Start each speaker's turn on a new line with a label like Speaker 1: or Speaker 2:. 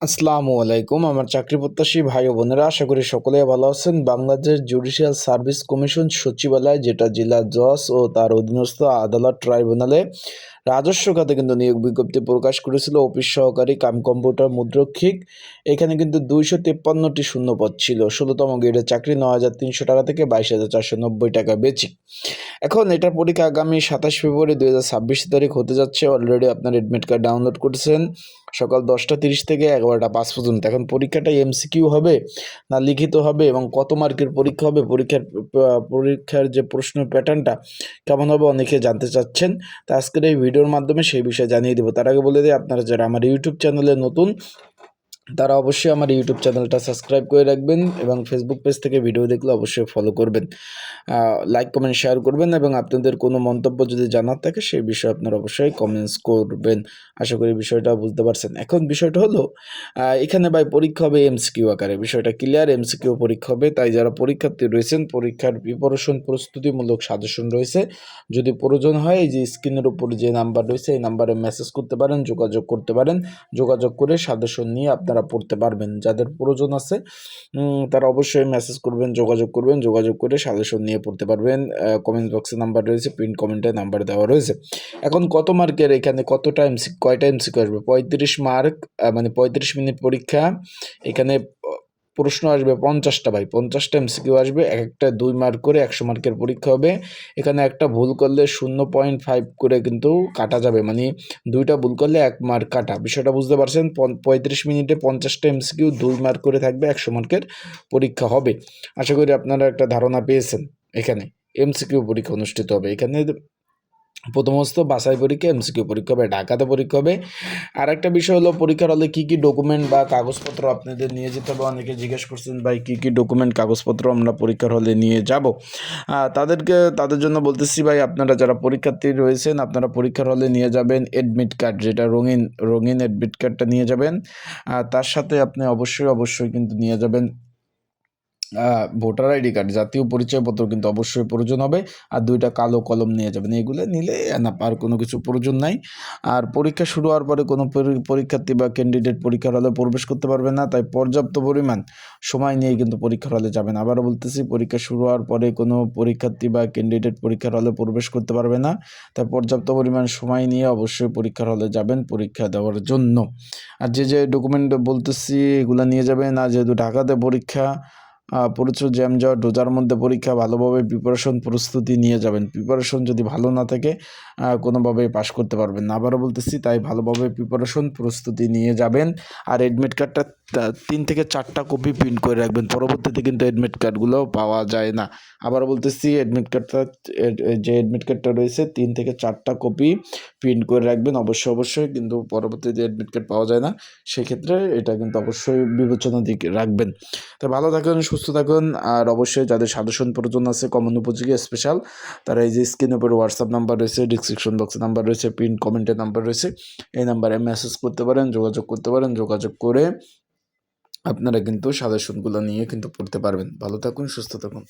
Speaker 1: আসসালামু আলাইকুম। আমার চাকরি প্রত্যাশী ভাই ও বোনেরা, আশা করি সকলেই ভালো আছেন। বাংলাদেশ জুডিশিয়াল সার্ভিস কমিশন সচিবালয়, যেটা জেলা জজ ও তার অধীনস্থ আদালত ট্রাইব্যুনালে রাজস্ব খাতে কিন্তু নিয়োগ বিজ্ঞপ্তি প্রকাশ করেছিল অফিস সহকারী কাম কম্পিউটার মুদ্রক্ষিক। এখানে কিন্তু 253টি শূন্যপদ ছিল। 16তম গ্রেডের চাকরি, 9,300 টাকা থেকে 22,490 টাকা বেচিক। এখন এটার পরীক্ষা আগামী 27 ফেব্রুয়ারি 2026 তারিখ হতে যাচ্ছে। অলরেডি আপনার এডমিট কার্ড ডাউনলোড করেছেন সকাল 10টা 30 থেকে 11টা 5 পর্যন্ত। এখন পরীক্ষাটা এমসিকিউ হবে না লিখিত হবে এবং কত মার্কের পরীক্ষা হবে, পরীক্ষার যে প্রশ্ন প্যাটার্নটা কেমন হবে, অনেকে জানতে চাচ্ছেন। তো আজকের এই ভিডিওর মাধ্যমে সেই বিষয়ে জানিয়ে দেবো। তার আগে বলে দিই, আপনারা যারা আমার ইউটিউব চ্যানেলে নতুন, তারা অবশ্যই আমার ইউটিউব চ্যানেলটা সাবস্ক্রাইব করে রাখবেন এবং ফেসবুক পেজ থেকে ভিডিও দেখলে অবশ্যই ফলো করবেন, লাইক কমেন্ট শেয়ার করবেন এবং আপনাদের কোনো মন্তব্য যদি জানার থাকে সেই বিষয়ে আপনারা অবশ্যই কমেন্টস করবেন। আশা করি বিষয়টা বুঝতে পারছেন। এখন বিষয়টা হলো, এখানে ভাই পরীক্ষা হবে এমসিকিউ আকারে, বিষয়টা ক্লিয়ার। এমসিকিউ পরীক্ষা হবে, তাই যারা পরীক্ষার্থী রয়েছেন পরীক্ষার প্রিপারেশন প্রস্তুতিমূলক সাজেশন রয়েছে। যদি প্রয়োজন হয়, এই যে স্ক্রিনের উপর যে নাম্বার রয়েছে এই নাম্বারে মেসেজ করতে পারেন, যোগাযোগ করতে পারেন। যোগাযোগ করে সাজেশন নিয়ে আপনারা পড়তে পারবেন। যাদের প্রয়োজন আছে তারা অবশ্যই মেসেজ করবেন, যোগাযোগ করে সাজেশন নিয়ে পড়তে পারবেন। কমেন্ট বক্সে নাম্বার রয়েছে, পিন কমেন্টে নাম্বার দেওয়া রয়েছে। এখন কত মার্কের, এখানে কয়টা এমসিকিউ আসবে? 35 মার্ক, মানে 35 মিনিট পরীক্ষা। এখানে প্রশ্ন আসবে 50টা ভাই, 50টা এমসিকিউ আসবে। এক একটা 2 মার্ক করে 100 মার্কের পরীক্ষা হবে। এখানে একটা ভুল করলে 0.5 করে কিন্তু কাটা যাবে, মানে 2টা ভুল করলে 1 মার্ক কাটা। বিষয়টা বুঝতে পারছেন? 35 মিনিটে 50টা এমসিকিউ, 2 মার্ক করে থাকবে, 100 মার্কের পরীক্ষা হবে। আশা করি আপনারা একটা ধারণা পেয়েছেন। এখানে এমসিকিউ পরীক্ষা অনুষ্ঠিত হবে। এখানে প্রথমত বাছাই পরীক্ষা, এমসিকিউ পরীক্ষা হবে, ঢাকাতে পরীক্ষা হবে। আর একটা বিষয় হলো, পরীক্ষার হলে কী কী ডকুমেন্ট বা কাগজপত্র আপনাদের নিয়ে যেতে হবে। অনেকে জিজ্ঞেস করছেন, ভাই কী কী ডকুমেন্ট কাগজপত্র আমরা পরীক্ষার হলে নিয়ে যাব। তাদের জন্য বলতেছি, ভাই আপনারা যারা পরীক্ষার্থী রয়েছেন, আপনারা পরীক্ষার হলে নিয়ে যাবেন এডমিট কার্ড, যেটা রঙিন এডমিট কার্ডটা নিয়ে যাবেন। তার সাথে আপনি অবশ্যই কিন্তু নিয়ে যাবেন ভোটার আইডি কার্ড, জাতীয় পরিচয়পত্র কিন্তু অবশ্যই প্রয়োজন হবে। আর 2টা কালো কলম নিয়ে যাবেন। এগুলো নিলে আর কোনো কিছু প্রয়োজন নাই। আর পরীক্ষা শুরু হওয়ার পরে কোনো পরীক্ষার্থী বা ক্যান্ডিডেট পরীক্ষার হলে প্রবেশ করতে পারবে না। তাই পর্যাপ্ত পরিমাণ সময় নিয়ে কিন্তু পরীক্ষার হলে যাবেন। আবারও বলতেছি, পরীক্ষা শুরু হওয়ার পরে কোনো পরীক্ষার্থী বা ক্যান্ডিডেট পরীক্ষার হলে প্রবেশ করতে পারবে না। তাই পর্যাপ্ত পরিমাণ সময় নিয়ে অবশ্যই পরীক্ষার হলে যাবেন পরীক্ষা দেওয়ার জন্য। আর যে ডকুমেন্ট বলতেছি এগুলো নিয়ে যাবেন। আর যেহেতু ঢাকাতে পরীক্ষা, প্রচুর জ্যামজট, রোজার মধ্যে পরীক্ষা, ভালোভাবে প্রস্তুতি নিয়ে যাবেন। প্রিপারেশন যদি ভালো না থাকে কোনোভাবেই পাশ করতে পারবেন না। আবারও বলতেছি, তাই ভালোভাবে প্রস্তুতি নিয়ে যাবেন। আর এডমিট কার্ডটা 3 থেকে 4টা কপি প্রিন্ট করে রাখবেন। পরবর্তীতে কিন্তু এডমিট কার্ডগুলো পাওয়া যায় না। আবারও বলতেছি, যে এডমিট কার্ডটা রয়েছে 3 থেকে 4টা কপি প্রিন্ট করে রাখবেন অবশ্যই। কিন্তু পরবর্তীতে এডমিট কার্ড পাওয়া যায় না, সেক্ষেত্রে এটা কিন্তু অবশ্যই বিবেচনা দিকে রাখবেন। তো ভালো থাকুন, সুস্থ থাকুন। আর অবশ্যই যাদের সাজেশন প্রয়োজন আছে কমন উপযোগী স্পেশাল, তারা এই যে স্ক্রিনের উপর হোয়াটসঅ্যাপ নাম্বার রয়েছে, ডিসক্রিপশন বক্সে নাম্বার রয়েছে, পিন কমেন্টের নাম্বার রয়েছে, এই নাম্বারে মেসেজ করতে পারেন, যোগাযোগ করতে পারেন। যোগাযোগ করে আপনারা কিন্তু সাজেশনগুলো নিয়ে কিন্তু পড়তে পারবেন। ভালো থাকুন, সুস্থ থাকুন।